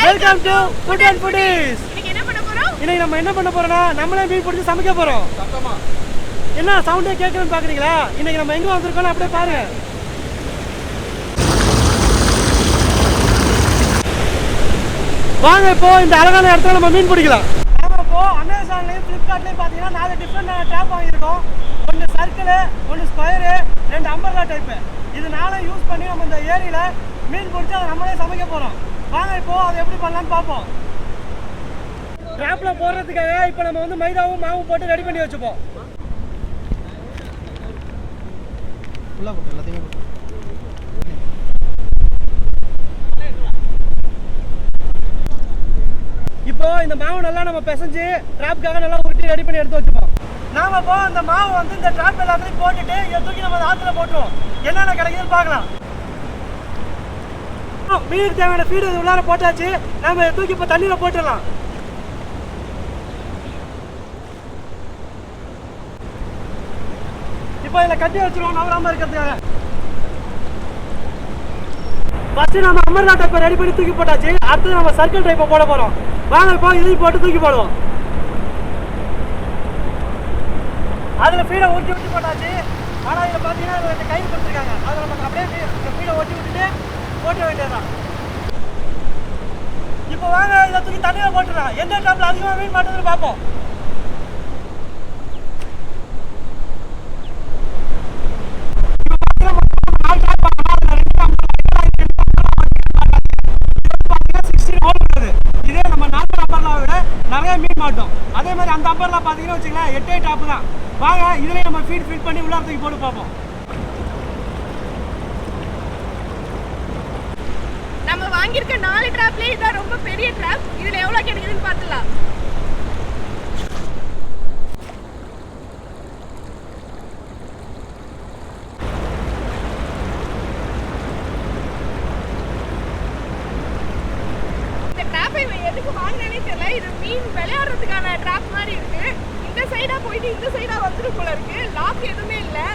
Welcome to food and foodies. இன்னைக்கு நம்ம என்ன பண்ண போறோம்னா நம்மளே மீன் பிடிச்சி சமைக்க போறோம். என்ன சவுண்டே கேட்குறேன்னு பாக்குறீங்களா? இன்னைக்கு நம்ம எங்க வந்திருக்கோம் அப்படியே பாருங்க. வாங்க இப்போ இந்த அழகான இடத்துல நம்ம மீன் பிடிக்கலாம். நாம இப்போ அமேசான்லயும் ஃபிளிப்கார்ட்லயும் பாத்தீங்கன்னா 4 டிஃப்ரெண்டான ட்ராப் வாங்கியிருக்கோம். ஒன்று சர்க்கிள், ஒன்று ஸ்கொயரு, 2 அம்பர்லா டைப்பு. இது 4 யூஸ் பண்ணி நம்ம இந்த ஏரியில மீன் பிடிச்சி அதை நம்மளே சமைக்க போறோம். வாங்க இப்போ அதை எப்படி பண்ணலாம்னு பார்ப்போம். ட்ராப்ல போடுறதுக்காக இப்போ நம்ம வந்து மைதாவும் மாவும் போட்டு ரெடி பண்ணி வச்சுப்போம். இப்போ இந்த மாவு நல்லா நம்ம பிசைஞ்சு ட்ராப்காக நல்லா உருட்டி ரெடி பண்ணி எடுத்து வச்சுப்போம். நாம இப்போ இந்த மாவு வந்து இந்த ட்ராப் எல்லாத்தையும் போட்டுட்டு இதை தூக்கி நம்ம ஆற்றுல போட்டுருவோம். என்னென்ன கிடைக்குதுன்னு பார்க்கலாம். மீனுக்கு தேவையான ஃபீடு இது உள்ளார போட்டாச்சு. நாம தூக்கி இப்போ தண்ணியில் போட்டுடலாம். இப்போ இதில் கட்டி வச்சிருவோம் நவராம இருக்கிறதுக்காக. ஃபர்ஸ்ட் நம்ம அமர்லா டைப்பை ரெடி பண்ணி தூக்கி போட்டாச்சு. அடுத்து நம்ம சர்க்கிள் டைப்பை போட போறோம். வாங்க இப்போ இதையும் போட்டு தூக்கி போடுவோம். அதில் ஃபீடை ஊற்றி விட்டு போட்டாச்சு. ஆனால் இதில் பார்த்தீங்கன்னா ரெண்டு கயிறு கொடுத்துருக்காங்க. அதில் நம்ம அப்படியே இந்த ஃபீடை ஒட்டி விட்டுட்டு போட்ட வேண்டியதுதான். இப்போ வாங்க இதை தூக்கி தண்ணியில் போட்டுடலாம். எந்த ட்ராப்ல அதிகமாக மீன் மாட்டுறதுன்னு பார்ப்போம். இதே நம்ம 4 அம்பர்லா விட நிறைய மீன் மாட்டோம். அதே மாதிரி அந்த அம்பர்லா பார்த்தீங்கன்னா வச்சுக்கலாம் 8 டாப்பு தான். வாங்க இதுலேயே நம்ம ஃபீட் பண்ணி உள்ளார தூக்கி போட்டு பார்ப்போம். நம்ம வாங்கியிருக்க 4 ட்ராப்லயே இதான் ரொம்ப பெரிய ட்ராப். இதுல எவ்வளவு கிடைக்குதுன்னு பார்த்துலாம். இந்த ட்ராப்பை எதுக்கு வாங்கினே தெரியல. இது மீன் விளையாடுறதுக்கான ட்ராப் மாதிரி இருக்கு. இந்த சைடா போயிட்டு இந்த சைடா வந்துடும் போல இருக்கு. லாக் எதுவுமே இல்லை.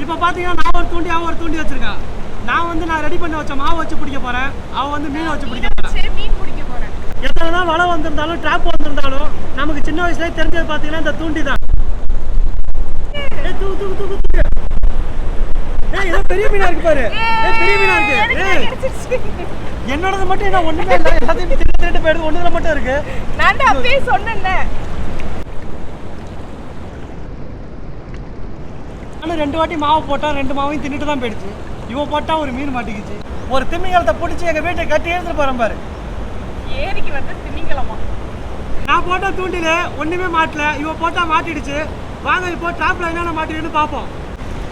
இப்போ பார்த்தீங்கன்னா நான் ஒரு தூண்டி வச்சிருக்கேன். நான் ரெடி பண்ணி வச்ச மாவு வச்சு பிடிக்க போறேன். அவன் வந்து மீன் வச்சு பிடிக்க போறேன். எத்தனை தான் வலை வந்திருந்தாலும் ட்ராப் வந்திருந்தாலும் நமக்கு சின்ன வயசுலேயே தெரிஞ்சது பார்த்தீங்கன்னா இந்த தூண்டி தான். ஏதோ பெரிய மீனா இருக்கு பாரு. பெரிய மீனா இருக்கு. என்னோடது மட்டும் என்ன ஒண்ணுமே இல்லை. எல்லாத்தையும் திருட்டு போயிடுது. ஒண்ணுல மட்டும் இருக்கு. நான் அப்பவே சொன்னேன். ஆனால் 2 வாட்டி மாவு போட்டால் 2 மாவையும் தின்னுட்டு தான் போயிடுச்சு. இவன் போட்டா ஒரு மீன் மாட்டிக்கிச்சு. ஒரு திமிங்கலத்தை பிடிச்சி எங்கள் வீட்டை கட்டி எடுத்துட்டு போகிறேன் பாரு. ஏரிக்கு வந்து திமிங்கலமா? நான் போட்டா தூண்டில ஒன்றுமே மாட்டல. இவன் போட்டா மாட்டிடுச்சு. வாங்க இப்போ ட்ராப்ல என்னென்ன மாட்டிடுன்னு பார்ப்போம்.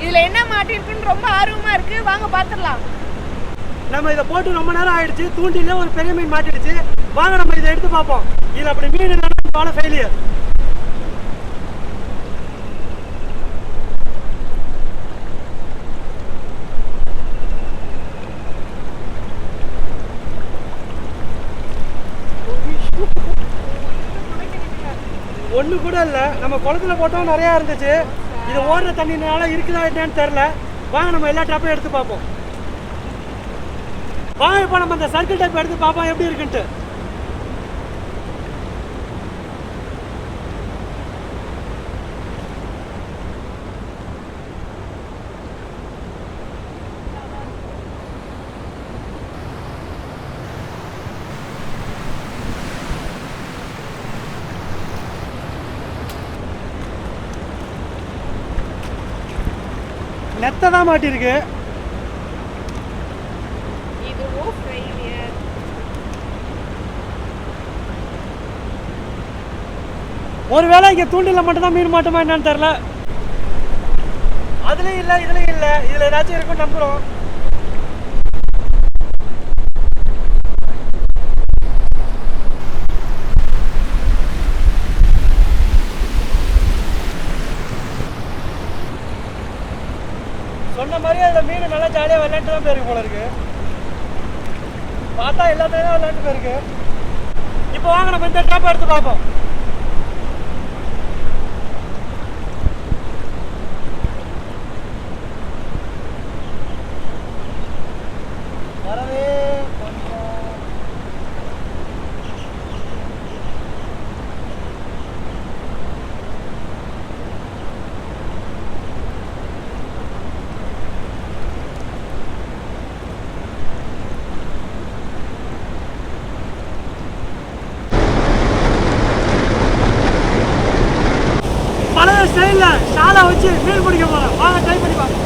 இதில் என்ன மாட்டிருக்குன்னு ரொம்ப ஆர்வமாக இருக்கு. வாங்க பார்த்துடலாம். நம்ம இதை போட்டு ரொம்ப நேரம் ஆயிடுச்சு. தூண்டில ஒரு பெரிய மீன் மாட்டிடுச்சு. வாங்க நம்ம இதை எடுத்து பார்ப்போம். இதில் அப்படி மீன் இல்லைன்னா ஃபெயிலியர். ஒன்று கூட இல்லை. நம்ம குளத்துல போட்டோம் நிறையா இருந்துச்சு. இது ஓடுற தண்ணினால இருக்குதா என்னன்னு தெரில. வாங்க நம்ம எல்லா ட்ராப்பையும் எடுத்து பார்ப்போம். வாங்க இப்போ நம்ம இந்த சர்க்கிள் டைப் எடுத்து பார்ப்போம் எப்படி இருக்குன்ட்டு. நெத்தை தான் மாட்டிருக்கு. ஒருவேளை இங்க தூண்டில மட்டும் தான் மீன் மாட்டோமா என்னன்னு தெரியல. அதுலயும் இல்ல இதுலயும் இல்ல. இதுல ஏதாச்சும் இருக்கும் நம்புறோம். சொன்ன மாதிரி அந்த மீன் நல்லா ஜாலியாக விளையாட்டு தான் போயிருக்கு போல இருக்கு. பார்த்தா எல்லாத்தையும் விளையாட்டு போயிருக்கு. இப்போ வாங்க நம்ம இந்த ட்ராப் எடுத்து பார்ப்போம். வரவே பழைய ஸ்டைலில் ஷாலை வச்சு மீன் பிடிக்க போகிறோம். வாங்க ட்ரை பண்ணி பார்ப்போம்.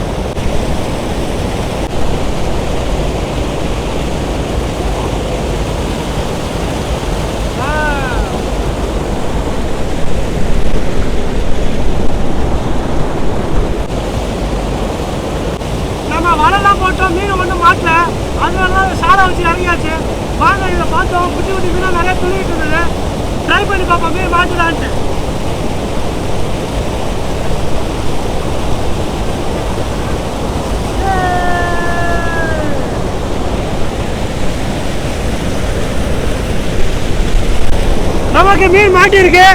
நம்ம வலைலாம் போட்டோம், மீன் ஒன்றும் மாட்டல. அதனால ஷாலை வச்சு இறங்கியாச்சு. வாங்க இதை பார்த்தோம், குட்டி குட்டி மீனாக நிறைய துணிட்டு இருந்தது. ட்ரை பண்ணி பார்ப்போம் மீன் மாட்டுதான்ட்டு. நமக்கு மீன் மாட்டிருக்கு.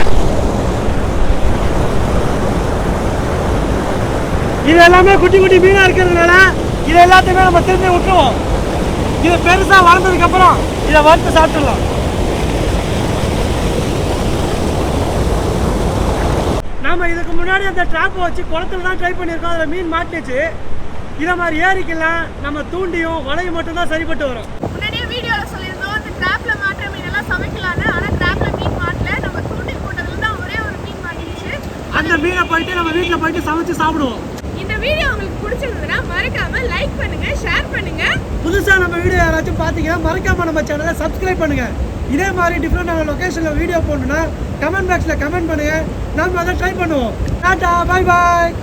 இது எல்லாமே குட்டி குட்டி மீனா இருக்கிறதுனால இது எல்லாத்தையுமே நம்ம திரும்பி விட்டுருவோம். இது பெருசா வளர்ந்ததுக்கு அப்புறம் இதை வறுத்து சாப்பிட்டுடலாம். நாம இதுக்கு முன்னாடி அந்த ட்ராப்பை வச்சு குளத்துல தான் ட்ரை பண்ணியிருக்கோம். அதில் மீன் மாட்டிச்சு. இதை மாதிரி ஏரிக்கெல்லாம் நம்ம தூண்டியும் வலையும் மட்டும் தான் சரிப்பட்டு வரும். முன்னாடியே வீடியோல சொல்லியிருந்தோம் அந்த ட்ராப்ல மாட்டுற மீன் எல்லாம் சமைக்கலான்னு. ஆனா ட்ராப்ல மீன் மாட்டல. நம்ம தூண்டில் போட்டதுல தான் ஒரே ஒரு மீன் மாட்டிடுச்சு. அந்த மீனை போயிட்டு நம்ம வீட்டில் போயிட்டு சமைச்சு சாப்பிடுவோம். இந்த வீடியோ உங்களுக்கு பிடிச்சிருந்ததுன்னா மறக்காம லைக் பண்ணுங்க, ஷேர் பண்ணுங்க. புதுசா நம்ம வீடியோ யாராச்சும் பார்த்தீங்கன்னா மறக்காம நம்ம சேனலை சப்ஸ்கிரைப் பண்ணுங்க. இதே மாதிரி டிஃப்ரெண்டான லொகேஷன்ல வீடியோ போடணும்னா கமெண்ட் பாக்ஸ்ல கமெண்ட் பண்ணுங்க. நம்ம அதை ட்ரை பண்ணுவோம். Tata, bye bye.